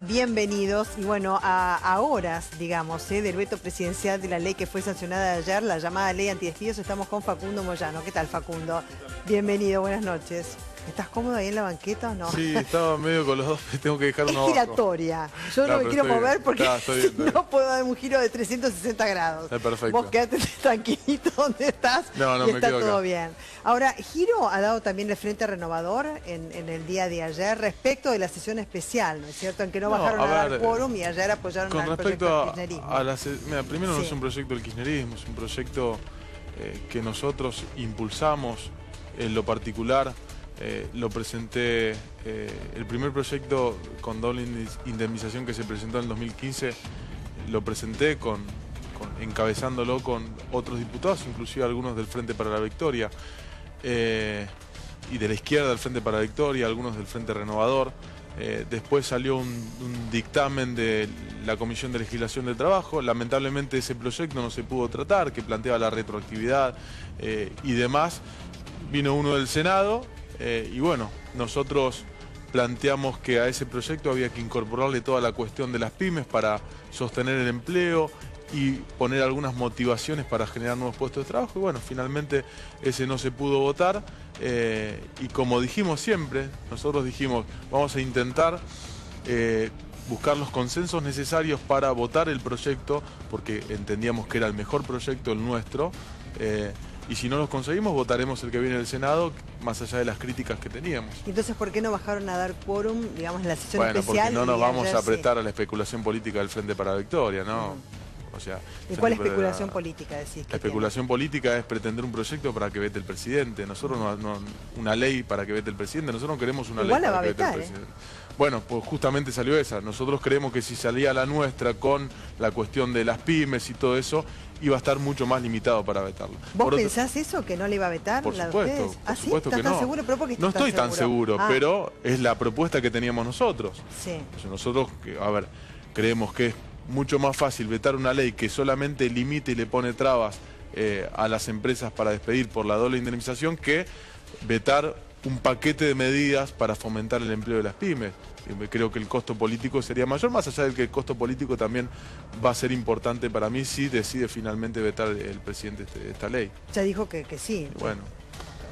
Bienvenidos, y bueno, a horas, digamos, del veto presidencial de la ley que fue sancionada ayer, la llamada ley antidespidos, estamos con Facundo Moyano. ¿Qué tal, Facundo? Bienvenido, buenas noches. ¿Estás cómodo ahí en la banqueta o no? Sí, estaba medio con los dos, tengo que dejar uno abajo. Es giratoria. Yo no me quiero mover porque no puedo dar un giro de 360 grados. Está perfecto. Vos quedate tranquilito donde estás y está todo bien. Ahora, giro ha dado también el Frente Renovador en el día de ayer respecto de la sesión especial, ¿no es cierto? En que no bajaron a dar quórum y ayer apoyaron al proyecto del kirchnerismo. Mira, primero no es un proyecto del kirchnerismo, es un proyecto que nosotros impulsamos en lo particular. Lo presenté, el primer proyecto con doble indemnización que se presentó en el 2015, lo presenté encabezándolo con otros diputados, inclusive algunos del Frente para la Victoria, y de la izquierda del Frente para la Victoria, algunos del Frente Renovador. Después salió un dictamen de la Comisión de Legislación del Trabajo. Lamentablemente ese proyecto no se pudo tratar, que planteaba la retroactividad y demás. Vino uno del Senado. Y bueno, nosotros planteamos que a ese proyecto había que incorporarle toda la cuestión de las pymes para sostener el empleo y poner algunas motivaciones para generar nuevos puestos de trabajo. Y bueno, finalmente ese no se pudo votar. Y como dijimos siempre, nosotros dijimos, vamos a intentar buscar los consensos necesarios para votar el proyecto, porque entendíamos que era el mejor proyecto, el nuestro. Y si no los conseguimos, votaremos el que viene del Senado, más allá de las críticas que teníamos. Entonces, ¿por qué no bajaron a dar quórum, digamos, en la sesión especial? Porque no nos vamos a prestar a la especulación política del Frente para la Victoria, ¿no? O sea, ¿y cuál especulación política decís? La especulación política es pretender un proyecto para que vete el presidente. Nosotros una ley para que vete el presidente. Nosotros no queremos una ley para que vete el presidente. Bueno, pues justamente salió esa. Nosotros creemos que si salía la nuestra con la cuestión de las pymes y todo eso, iba a estar mucho más limitado para vetarlo. ¿Vos pensás eso, que no le iba a vetar? Por supuesto, por supuesto que no. ¿Estás tan seguro? ¿Pero por qué no estoy tan seguro, pero es la propuesta que teníamos nosotros. Sí. Nosotros, a ver, creemos que es mucho más fácil vetar una ley que solamente limite y le pone trabas a las empresas para despedir por la doble indemnización que vetar un paquete de medidas para fomentar el empleo de las pymes. Creo que el costo político sería mayor, más allá del que el costo político también va a ser importante para mí si decide finalmente vetar el presidente esta ley. Ya dijo que sí. Bueno.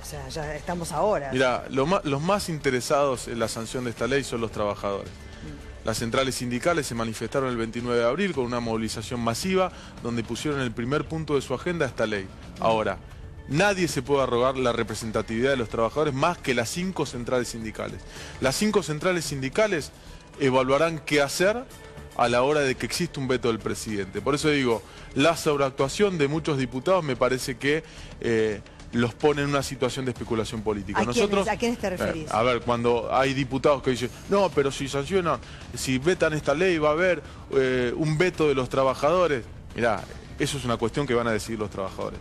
O sea, ya estamos ahora. Mira, los más interesados en la sanción de esta ley son los trabajadores. Las centrales sindicales se manifestaron el 29 de abril con una movilización masiva donde pusieron el primer punto de su agenda esta ley. Ahora, nadie se puede arrogar la representatividad de los trabajadores más que las 5 centrales sindicales. Las 5 centrales sindicales evaluarán qué hacer a la hora de que exista un veto del presidente. Por eso digo, la sobreactuación de muchos diputados me parece que los pone en una situación de especulación política. ¿A quiénes te referís? A ver, cuando hay diputados que dicen, no, pero si sancionan, si vetan esta ley va a haber un veto de los trabajadores. Mirá, eso es una cuestión que van a decidir los trabajadores.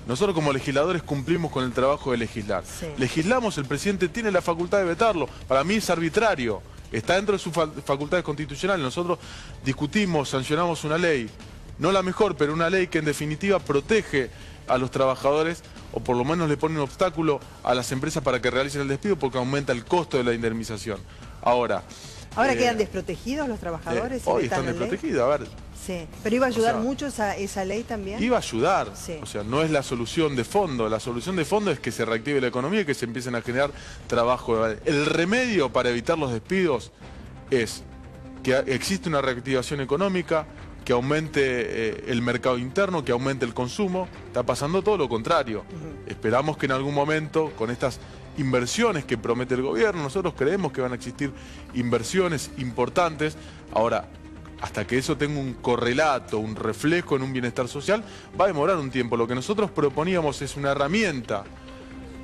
Nosotros como legisladores cumplimos con el trabajo de legislar. Sí. Legislamos, el presidente tiene la facultad de vetarlo. Para mí es arbitrario, está dentro de sus facultades constitucionales. Nosotros discutimos, sancionamos una ley, no la mejor, pero una ley que en definitiva protege a los trabajadores, o por lo menos le pone un obstáculo a las empresas para que realicen el despido porque aumenta el costo de la indemnización. Ahora quedan desprotegidos los trabajadores. Hoy están desprotegidos, a ver. Sí, pero iba a ayudar mucho esa ley también. Iba a ayudar, sí. O sea, no es la solución de fondo. La solución de fondo es que se reactive la economía y que se empiecen a generar trabajo. El remedio para evitar los despidos es que existe una reactivación económica, que aumente el mercado interno, que aumente el consumo. Está pasando todo lo contrario. Esperamos que en algún momento, con estas inversiones que promete el gobierno, nosotros creemos que van a existir inversiones importantes. Ahora, hasta que eso tenga un correlato, un reflejo en un bienestar social, va a demorar un tiempo. Lo que nosotros proponíamos es una herramienta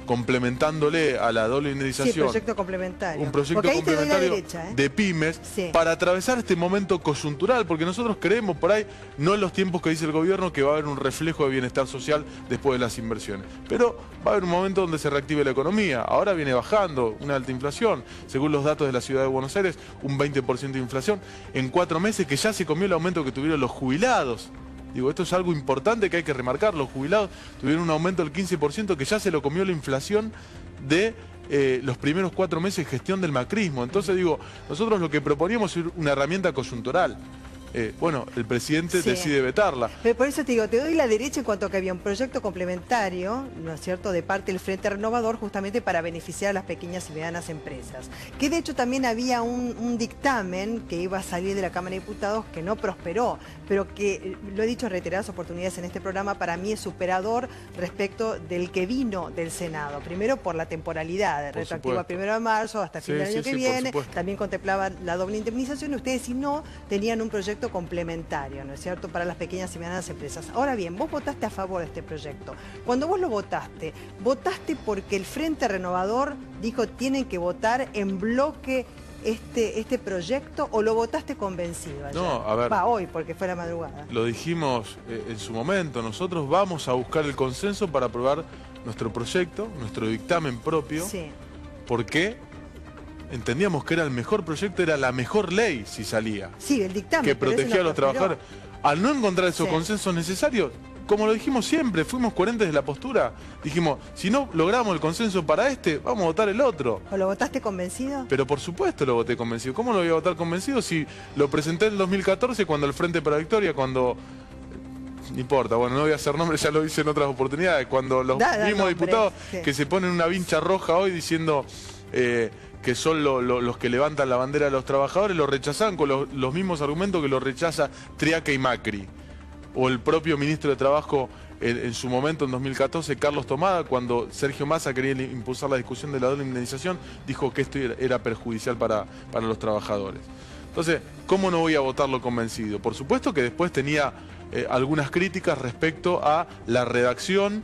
complementándole a la doble indemnización. Sí, proyecto complementario. Un proyecto complementario de pymes, sí, para atravesar este momento coyuntural, porque nosotros creemos por ahí, no en los tiempos que dice el gobierno, que va a haber un reflejo de bienestar social después de las inversiones. Pero va a haber un momento donde se reactive la economía. Ahora viene bajando una alta inflación. Según los datos de la Ciudad de Buenos Aires, un 20% de inflación en 4 meses, que ya se comió el aumento que tuvieron los jubilados. Digo, esto es algo importante que hay que remarcar. Los jubilados tuvieron un aumento del 15% que ya se lo comió la inflación de los primeros 4 meses gestión del macrismo. Entonces digo, nosotros lo que proponíamos es una herramienta coyuntural. Bueno, el presidente decide vetarla. Pero por eso te digo, te doy la derecha en cuanto a que había un proyecto complementario, ¿no es cierto?, de parte del Frente Renovador, justamente para beneficiar a las pequeñas y medianas empresas. Que de hecho también había un dictamen que iba a salir de la Cámara de Diputados que no prosperó, pero que, lo he dicho en reiteradas oportunidades en este programa, para mí es superador respecto del que vino del Senado. Primero por la temporalidad, retroactivo a 1 de marzo hasta fin del año que viene, también contemplaba la doble indemnización, y ustedes, si no, tenían un proyecto complementario, ¿no es cierto?, para las pequeñas y medianas empresas. Ahora bien, vos votaste a favor de este proyecto. Cuando vos lo votaste porque el Frente Renovador dijo tienen que votar en bloque este proyecto, o lo votaste convencido ayer? No, a ver. Hoy, porque fue la madrugada. Lo dijimos en su momento, nosotros vamos a buscar el consenso para aprobar nuestro proyecto, nuestro dictamen propio. Sí. ¿Por qué? Entendíamos que era el mejor proyecto, era la mejor ley si salía. Sí, el dictamen. Que protegía a los trabajadores. Al no encontrar esos consensos necesarios, como lo dijimos siempre, fuimos coherentes de la postura. Dijimos, si no logramos el consenso para este, vamos a votar el otro. ¿O lo votaste convencido? Pero por supuesto lo voté convencido. ¿Cómo lo voy a votar convencido si lo presenté en el 2014 cuando el Frente para la Victoria, cuando... No importa, bueno, no voy a hacer nombres, ya lo hice en otras oportunidades. Cuando los mismos diputados que se ponen una vincha roja hoy diciendo... que son los que levantan la bandera de los trabajadores, lo rechazan con los mismos argumentos que lo rechaza Triaca y Macri. O el propio ministro de Trabajo en su momento, en 2014, Carlos Tomada, cuando Sergio Massa quería impulsar la discusión de la doble indemnización, dijo que esto era perjudicial para los trabajadores. Entonces, ¿cómo no voy a votarlo convencido? Por supuesto que después tenía algunas críticas respecto a la redacción,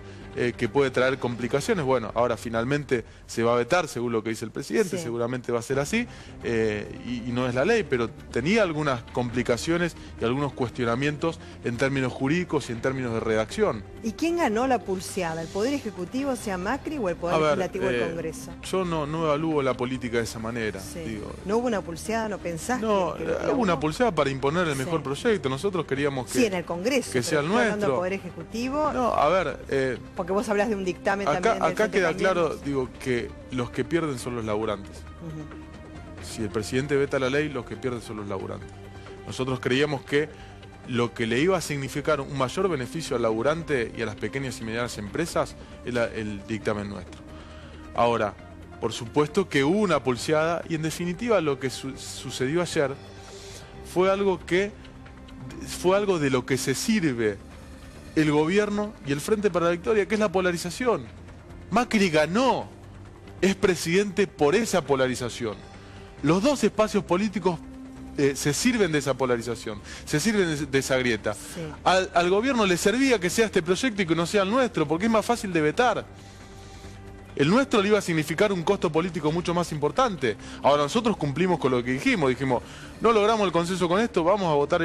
que puede traer complicaciones. Bueno, ahora finalmente se va a vetar, según lo que dice el presidente, seguramente va a ser así, y no es la ley, pero tenía algunas complicaciones y algunos cuestionamientos en términos jurídicos y en términos de redacción. ¿Y quién ganó la pulseada? ¿El Poder Ejecutivo, sea Macri, o el Poder Legislativo del Congreso? Yo no evalúo la política de esa manera. Digo. ¿No hubo una pulseada? ¿No pensaste? No, hubo una pulseada para imponer el mejor proyecto. Nosotros queríamos que... Sí, en el Congreso. Que sea el nuestro. Hablando del Poder Ejecutivo. No, a ver... porque vos hablas de un dictamen también. Acá queda claro, digo, que los que pierden son los laburantes. Si el presidente veta la ley, los que pierden son los laburantes. Nosotros creíamos que lo que le iba a significar un mayor beneficio al laburante y a las pequeñas y medianas empresas era el dictamen nuestro. Ahora, por supuesto que hubo una pulseada, y en definitiva lo que sucedió ayer fue algo de lo que se sirve el gobierno y el Frente para la Victoria, que es la polarización. Macri ganó, es presidente por esa polarización. Los dos espacios políticos se sirven de esa polarización, se sirven de esa grieta. Al gobierno le servía que sea este proyecto y que no sea el nuestro, porque es más fácil de vetar. El nuestro le iba a significar un costo político mucho más importante. Ahora nosotros cumplimos con lo que dijimos, no logramos el consenso con esto, vamos a votar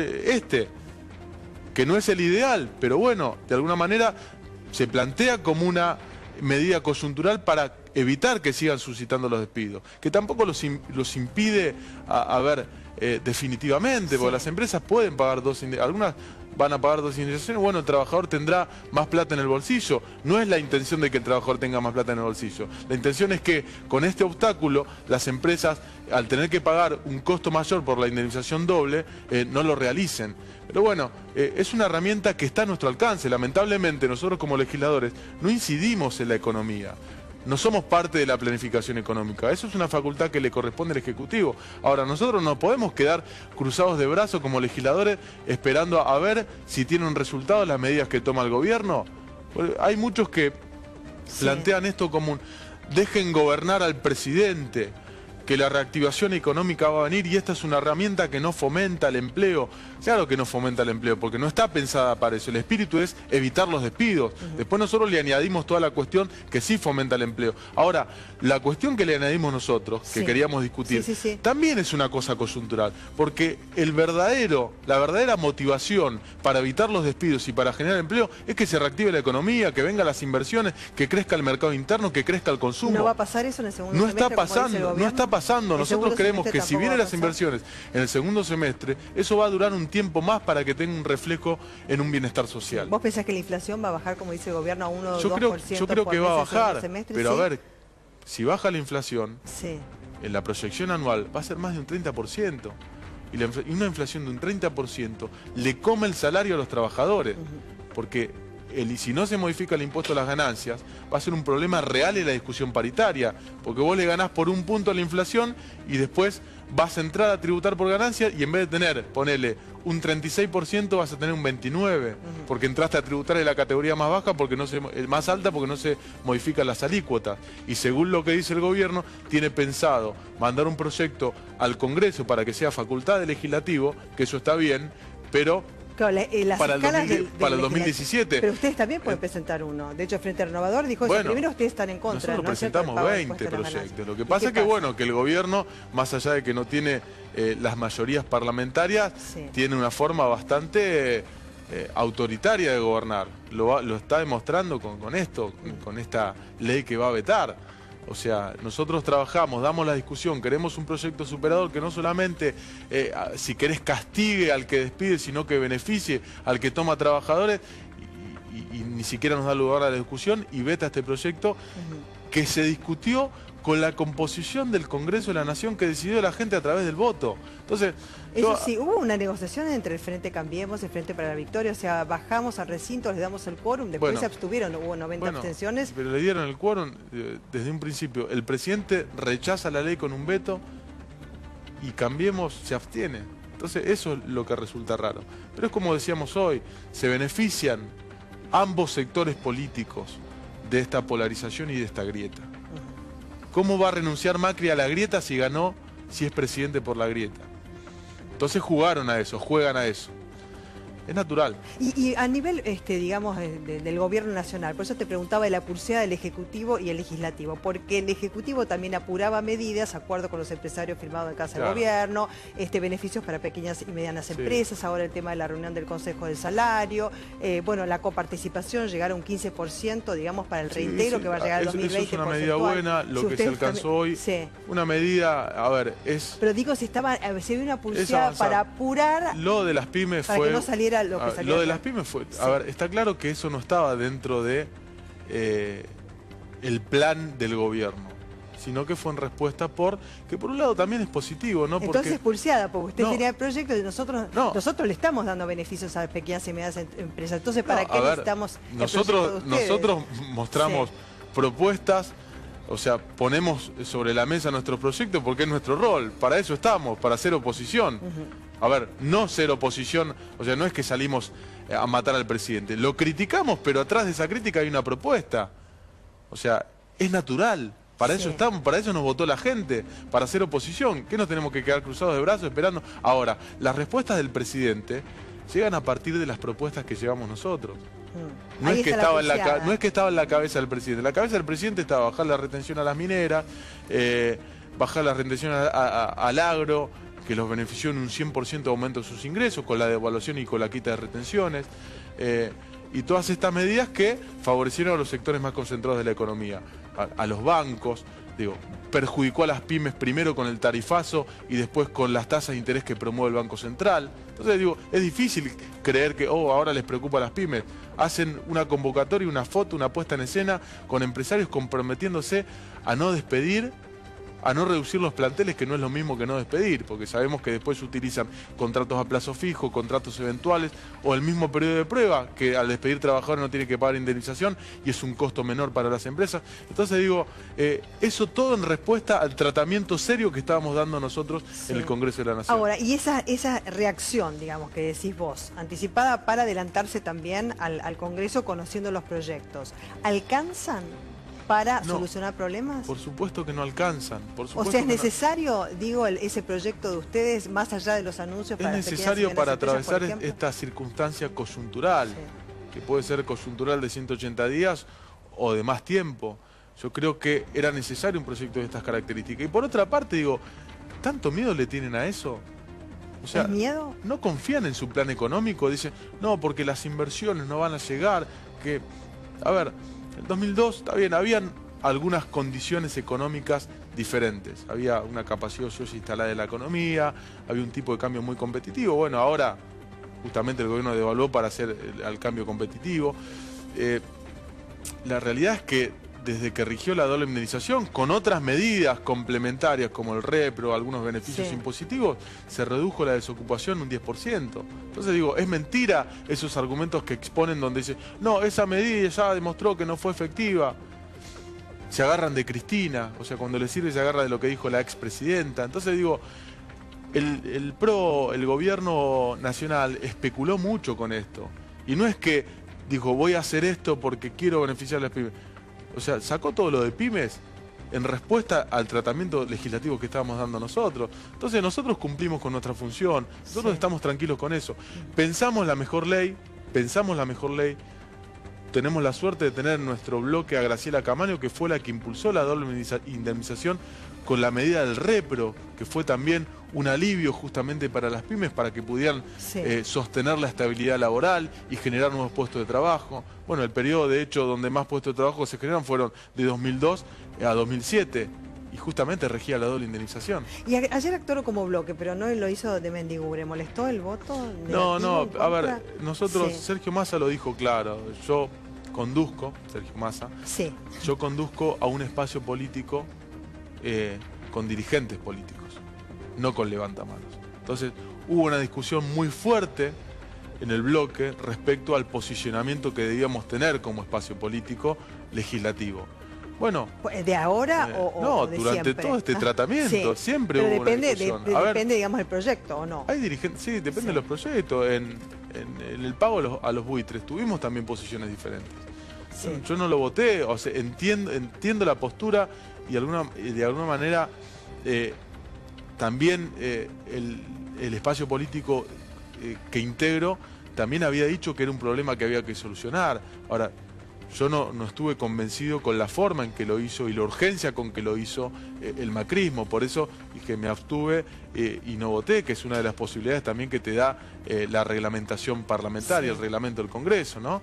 que no es el ideal, pero bueno, de alguna manera se plantea como una medida coyuntural para evitar que sigan suscitando los despidos, que tampoco los impide definitivamente, porque las empresas pueden pagar algunas van a pagar 2 indemnizaciones, bueno, el trabajador tendrá más plata en el bolsillo. No es la intención de que el trabajador tenga más plata en el bolsillo. La intención es que con este obstáculo las empresas, al tener que pagar un costo mayor por la indemnización doble, no lo realicen. Pero bueno, es una herramienta que está a nuestro alcance. Lamentablemente nosotros como legisladores no incidimos en la economía. No somos parte de la planificación económica. Eso es una facultad que le corresponde al Ejecutivo. Ahora, nosotros no podemos quedar cruzados de brazos como legisladores esperando a ver si tiene un resultado las medidas que toma el gobierno. Hay muchos que plantean esto como dejen gobernar al presidente, que la reactivación económica va a venir y esta es una herramienta que no fomenta el empleo. Claro que no fomenta el empleo, porque no está pensada para eso. El espíritu es evitar los despidos. Después nosotros le añadimos toda la cuestión que sí fomenta el empleo. Ahora, la cuestión que le añadimos nosotros, que queríamos discutir, también es una cosa coyuntural, porque la verdadera motivación para evitar los despidos y para generar empleo es que se reactive la economía, que vengan las inversiones, que crezca el mercado interno, que crezca el consumo. ¿No va a pasar eso en el segundo semestre? No está pasando. Nosotros creemos que si vienen las inversiones en el segundo semestre, eso va a durar un tiempo más para que tenga un reflejo en un bienestar social. ¿Vos pensás que la inflación va a bajar, como dice el gobierno, a 1 o 2%? Yo creo que va a bajar, pero a ver, si baja la inflación, sí, en la proyección anual va a ser más de un 30%. Y una inflación de un 30% le come el salario a los trabajadores. Porque si no se modifica el impuesto a las ganancias, va a ser un problema real en la discusión paritaria. Porque vos le ganás por un punto a la inflación y después vas a entrar a tributar por ganancias y en vez de tener, ponele, un 36% vas a tener un 29%. Porque entraste a tributar en la categoría más baja, más alta, porque no se modifican las alícuotas. Y según lo que dice el gobierno, tiene pensado mandar un proyecto al Congreso para que sea facultad del legislativo, que eso está bien, pero claro, para el 2017. Pero ustedes también pueden presentar uno. De hecho, el Frente Renovador dijo eso. Primero ustedes están en contra. Nosotros presentamos 20 proyectos. Lo que pasa es que, bueno, que el gobierno, más allá de que no tiene las mayorías parlamentarias, tiene una forma bastante autoritaria de gobernar. Lo está demostrando con esto, con esta ley que va a vetar. O sea, nosotros trabajamos, damos la discusión, queremos un proyecto superador que no solamente, si querés, castigue al que despide, sino que beneficie al que toma trabajadores y ni siquiera nos da lugar a la discusión y veta este proyecto que se discutió con la composición del Congreso de la Nación que decidió la gente a través del voto. Entonces, eso sí, hubo una negociación entre el Frente Cambiemos y el Frente para la Victoria, o sea, bajamos al recinto, les damos el quórum, después se abstuvieron, hubo 90 abstenciones. Pero le dieron el quórum desde un principio. El presidente rechaza la ley con un veto y Cambiemos se abstiene. Entonces eso es lo que resulta raro. Pero es como decíamos hoy, se benefician ambos sectores políticos de esta polarización y de esta grieta. ¿Cómo va a renunciar Macri a la grieta si es presidente por la grieta? Entonces juegan a eso. Es natural. Y a nivel, digamos, del gobierno nacional, por eso te preguntaba de la pulseada del Ejecutivo y el Legislativo, porque el Ejecutivo también apuraba medidas, acuerdo con los empresarios firmados en Casa del Gobierno, beneficios para pequeñas y medianas empresas, ahora el tema de la reunión del Consejo del Salario, bueno, la coparticipación, llegar a un 15%, digamos, para el reintegro que va a llegar al 2020. Eso es una medida buena, lo que se alcanzó hoy, una medida, a ver, es... Pero digo, si había una pulseada para apurar... Lo de las pymes para fue... que no saliera lo que salía. Lo de las pymes fue... A ver, está claro que eso no estaba dentro de el plan del gobierno, sino que fue en respuesta que por un lado también es positivo, ¿no? Entonces pulseada, porque usted tenía el proyecto y nosotros le estamos dando beneficios a las pequeñas y medianas empresas. Entonces, ¿para qué necesitamos nosotros mostramos propuestas, o sea, ponemos sobre la mesa nuestro proyecto porque es nuestro rol, para eso estamos, para hacer oposición. A ver, no ser oposición, o sea, no es que salimos a matar al presidente, lo criticamos, pero atrás de esa crítica hay una propuesta. O sea, es natural. Para eso estamos, para eso nos votó la gente, para hacer oposición. ¿Qué nos tenemos que quedar cruzados de brazos esperando? Ahora, las respuestas del presidente llegan a partir de las propuestas que llevamos nosotros. No es que estaba en la cabeza del presidente. La cabeza del presidente estaba bajar la retención a las mineras, bajar la retención al agro, que los benefició en un 100% de aumento de sus ingresos, con la devaluación y con la quita de retenciones. Y todas estas medidas que favorecieron a los sectores más concentrados de la economía, a los bancos, perjudicó a las pymes primero con el tarifazo y después con las tasas de interés que promueve el Banco Central. Entonces es difícil creer que ahora les preocupa a las pymes. Hacen una convocatoria, una foto, una puesta en escena con empresarios comprometiéndose a no despedir, a no reducir los planteles, que no es lo mismo que no despedir, porque sabemos que después se utilizan contratos a plazo fijo, contratos eventuales, o el mismo periodo de prueba, que al despedir trabajadores no tiene que pagar indemnización y es un costo menor para las empresas. Entonces eso todo en respuesta al tratamiento serio que estábamos dando nosotros en el Congreso de la Nación. Ahora, y esa reacción, digamos, que decís vos, anticipada para adelantarse también al Congreso conociendo los proyectos, ¿alcanzan para solucionar problemas? Por supuesto que no alcanzan. O sea, ¿es necesario, ese proyecto de ustedes, más allá de los anuncios? Es necesario para atravesar esta circunstancia coyuntural, que puede ser coyuntural de 180 días o de más tiempo. Yo creo que era necesario un proyecto de estas características. Y por otra parte, ¿tanto miedo le tienen a eso? O sea, ¿es miedo? No confían en su plan económico, dicen, no, porque las inversiones no van a llegar, a ver, en 2002, está bien, habían algunas condiciones económicas diferentes. Había una capacidad ociosa instalada de la economía, había un tipo de cambio muy competitivo. Bueno, ahora justamente el gobierno devaluó para hacer al cambio competitivo. La realidad es que desde que rigió la doble indemnización, con otras medidas complementarias como el repro, algunos beneficios impositivos, se redujo la desocupación un 10%. Entonces digo, es mentira esos argumentos que exponen donde dicen, no, esa medida ya demostró que no fue efectiva. Se agarran de Cristina, o sea, cuando le sirve se agarra de lo que dijo la expresidenta. Entonces digo, el gobierno nacional especuló mucho con esto. Y no es que dijo, voy a hacer esto porque quiero beneficiar a las pymes. O sea, sacó todo lo de pymes en respuesta al tratamiento legislativo que estábamos dando nosotros. Entonces nosotros cumplimos con nuestra función, nosotros estamos tranquilos con eso. Pensamos la mejor ley, tenemos la suerte de tener en nuestro bloque a Graciela Camaño, que fue la que impulsó la doble indemnización con la medida del repro, que fue también un alivio justamente para las pymes, para que pudieran sostener la estabilidad laboral y generar nuevos puestos de trabajo. Bueno, el periodo de hecho donde más puestos de trabajo se generaron fueron de 2002 a 2007. Y justamente regía la doble indemnización. Y ayer actuó como bloque, pero no lo hizo de mendigure. ¿Molestó el voto? No, a ver, nosotros, Sergio Massa lo dijo claro, yo conduzco, Sergio Massa, yo conduzco a un espacio político con dirigentes políticos, no con levantamanos. Entonces hubo una discusión muy fuerte en el bloque respecto al posicionamiento que debíamos tener como espacio político legislativo. Bueno, ¿de ahora o de durante siempre? todo este tratamiento, siempre pero hubo depende, una discusión. depende, digamos, del proyecto, ¿o no? Hay dirigentes, sí, depende de los proyectos. En el pago a los buitres tuvimos también posiciones diferentes. Yo no lo voté, o sea, entiendo la postura y de alguna manera también el espacio político que integro también había dicho que era un problema que había que solucionar. Ahora, yo no estuve convencido con la forma en que lo hizo y la urgencia con que lo hizo el macrismo. Por eso que me abstuve y no voté, que es una de las posibilidades también que te da la reglamentación parlamentaria, el reglamento del Congreso, ¿no?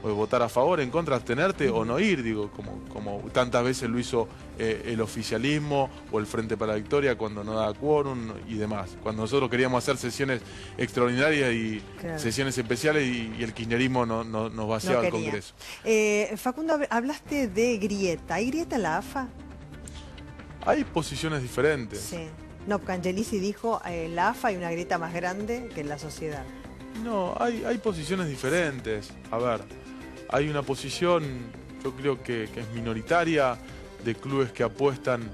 O votar a favor, en contra, abstenerte o no ir, digo, como tantas veces lo hizo el oficialismo o el Frente para la Victoria cuando no daba quórum y demás. Cuando nosotros queríamos hacer sesiones extraordinarias y sesiones especiales y el kirchnerismo nos vaciaba el Congreso. Facundo, hablaste de grieta. ¿Hay grieta en la AFA? Hay posiciones diferentes. Sí. No, Angelici dijo, la AFA hay una grieta más grande que en la sociedad. No, hay posiciones diferentes. A ver, hay una posición, yo creo que es minoritaria, de clubes que apuestan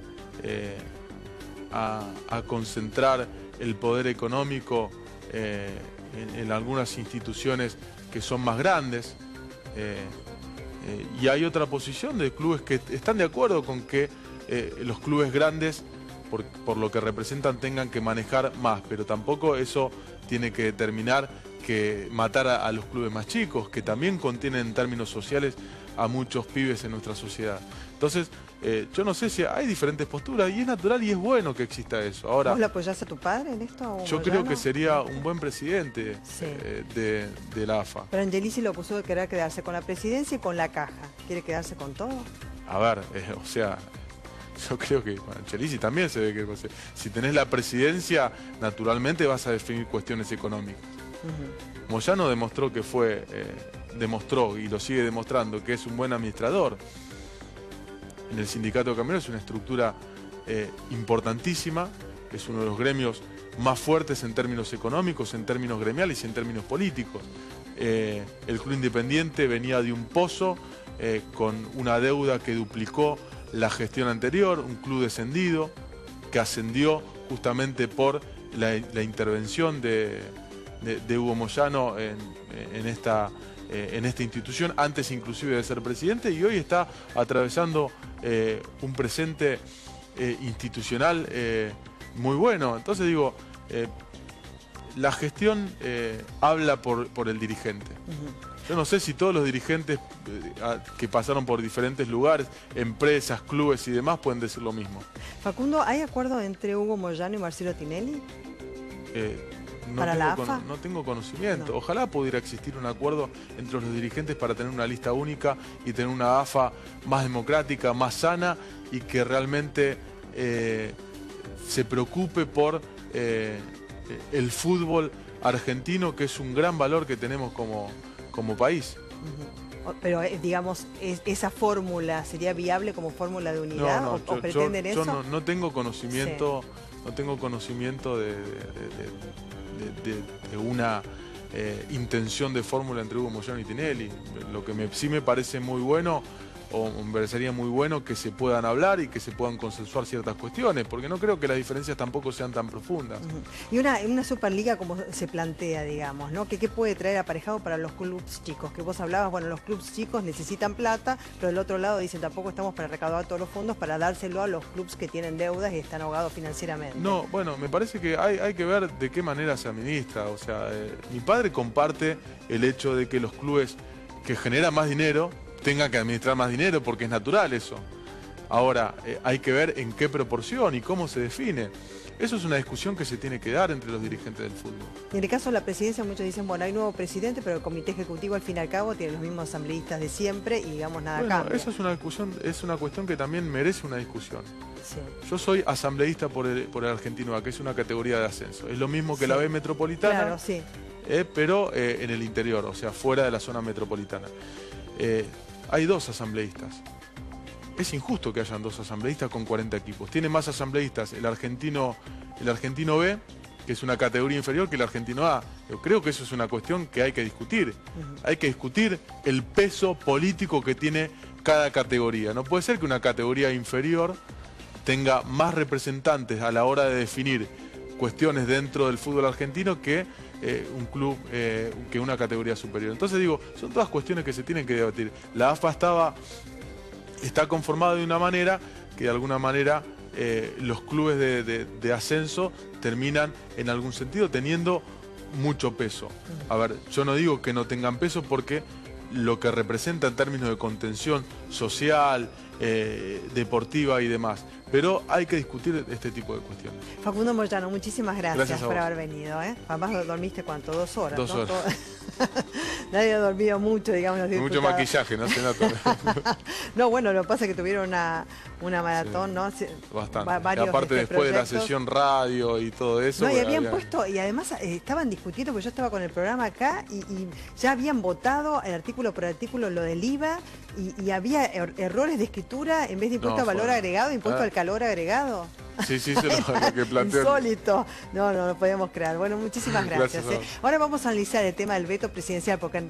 a concentrar el poder económico en algunas instituciones que son más grandes. Y hay otra posición de clubes que están de acuerdo con que los clubes grandes, por lo que representan, tengan que manejar más, pero tampoco eso tiene que determinar que matar a los clubes más chicos, que también contienen en términos sociales a muchos pibes en nuestra sociedad. Entonces, yo no sé si hay diferentes posturas y es natural y es bueno que exista eso. Ahora, ¿vos le apoyás a tu padre en esto? Yo creo que sería un buen presidente de la AFA. Pero Angelici lo acusó de querer quedarse con la presidencia y con la caja. ¿Quiere quedarse con todo? A ver, o sea, yo creo que Angelici también se ve que si tenés la presidencia, naturalmente vas a definir cuestiones económicas. Moyano demostró demostró y lo sigue demostrando que es un buen administrador. En el sindicato de camioneros es una estructura importantísima, es uno de los gremios más fuertes en términos económicos, en términos gremiales y en términos políticos. El Club Independiente venía de un pozo con una deuda que duplicó la gestión anterior, un club descendido que ascendió justamente por la intervención de Hugo Moyano en esta institución, antes inclusive de ser presidente, y hoy está atravesando un presente institucional muy bueno. Entonces digo, la gestión habla por el dirigente. Yo no sé si todos los dirigentes que pasaron por diferentes lugares, empresas, clubes y demás, pueden decir lo mismo. Facundo, ¿hay acuerdo entre Hugo Moyano y Marcelo Tinelli? No tengo conocimiento. Ojalá pudiera existir un acuerdo entre los dirigentes para tener una lista única y tener una AFA más democrática, más sana y que realmente se preocupe por el fútbol argentino, que es un gran valor que tenemos como país. Pero, digamos, ¿esa fórmula sería viable como fórmula de unidad? No, ¿O pretenden eso? Yo no tengo conocimiento, no tengo conocimiento de una intención de fórmula entre Hugo Moyano y Tinelli. Lo que sí me parece muy bueno, o me parecería muy bueno, que se puedan hablar y que se puedan consensuar ciertas cuestiones, porque no creo que las diferencias tampoco sean tan profundas. Y una Superliga como se plantea, digamos, ¿no? ¿Qué puede traer aparejado para los clubes chicos? Que vos hablabas, bueno, los clubes chicos necesitan plata, pero del otro lado dicen tampoco estamos para recaudar todos los fondos para dárselo a los clubes que tienen deudas y están ahogados financieramente. No, bueno, me parece que hay que ver de qué manera se administra. O sea, mi padre comparte el hecho de que los clubes que generan más dinero tengan que administrar más dinero, porque es natural eso. Ahora, hay que ver en qué proporción y cómo se define. Eso es una discusión que se tiene que dar entre los dirigentes del fútbol. Y en el caso de la presidencia, muchos dicen, bueno, hay nuevo presidente, pero el comité ejecutivo al fin y al cabo tiene los mismos asambleístas de siempre y digamos nada cambia. Eso es una discusión, es una cuestión que también merece una discusión. Sí. Yo soy asambleísta por el Argentino A, que es una categoría de ascenso. Es lo mismo que la B metropolitana, claro, sí. Pero en el interior, o sea, fuera de la zona metropolitana. Hay 2 asambleístas. Es injusto que hayan 2 asambleístas con 40 equipos. Tiene más asambleístas el argentino B, que es una categoría inferior, que el argentino A. Yo creo que eso es una cuestión que hay que discutir. Hay que discutir el peso político que tiene cada categoría. No puede ser que una categoría inferior tenga más representantes a la hora de definir cuestiones dentro del fútbol argentino que un club, que una categoría superior. Entonces digo, son todas cuestiones que se tienen que debatir. La AFA está conformada de una manera que de alguna manera los clubes de ascenso terminan en algún sentido teniendo mucho peso. A ver, yo no digo que no tengan peso, porque lo que representa en términos de contención social, deportiva y demás. Pero hay que discutir este tipo de cuestiones. Facundo Moyano, muchísimas gracias por haber venido. Además, ¿dormiste cuánto? 2 horas. 2 horas. ¿No? Nadie ha dormido mucho, digamos. Mucho maquillaje, ¿no? Se nota. No, bueno, lo que pasa es que tuvieron una maratón, sí, ¿no? Bastante. Y aparte después de la sesión radio y todo eso. No, y habían puesto, y además estaban discutiendo, porque yo estaba con el programa acá, y ya habían votado el artículo por artículo lo del IVA, y había errores de escritura, en vez de impuesto a valor agregado, impuesto al calor agregado. Sí, lo que plantean. Insólito. No podíamos creer. Bueno, muchísimas gracias. Ahora vamos a analizar el tema del veto presidencial, porque